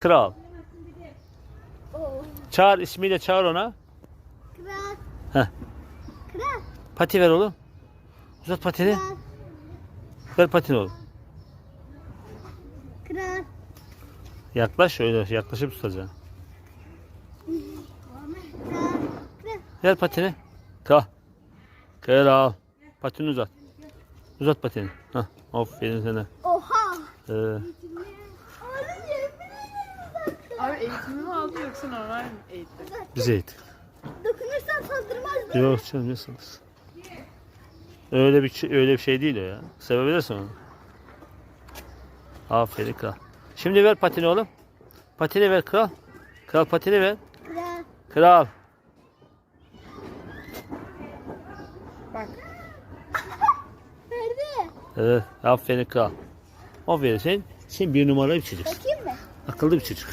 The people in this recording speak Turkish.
Kral. Oo. Çağır, ismiyle çağır ona. Kral. Heh. Kral. Pati ver oğlum. Uzat patini. Kral. Ver patini oğlum. Kral. Yaklaş öyle. Yaklaşıp tutacaksın. Kral. Kral. Ver patini. Kral. Kral. Patini uzat. Uzat patini. Hah. Aferin sana. Oha. Abi eğitimi mi aldı yoksa normal mi eğitim? Bize eğitim. Dokunursan saldırmaz değil mi? Yok canım ne sanırsın? Öyle bir şey değil o ya. Sevebilirsin onu. Aferin kral. Şimdi ver patini oğlum. Patini ver kral. Kral patini ver. Kral. Kral. Bak. Nerede? Evet. Aferin kral. Aferin sen bir numaralı bir çocuksun. Bakayım mı? Akıllı bir çocuk.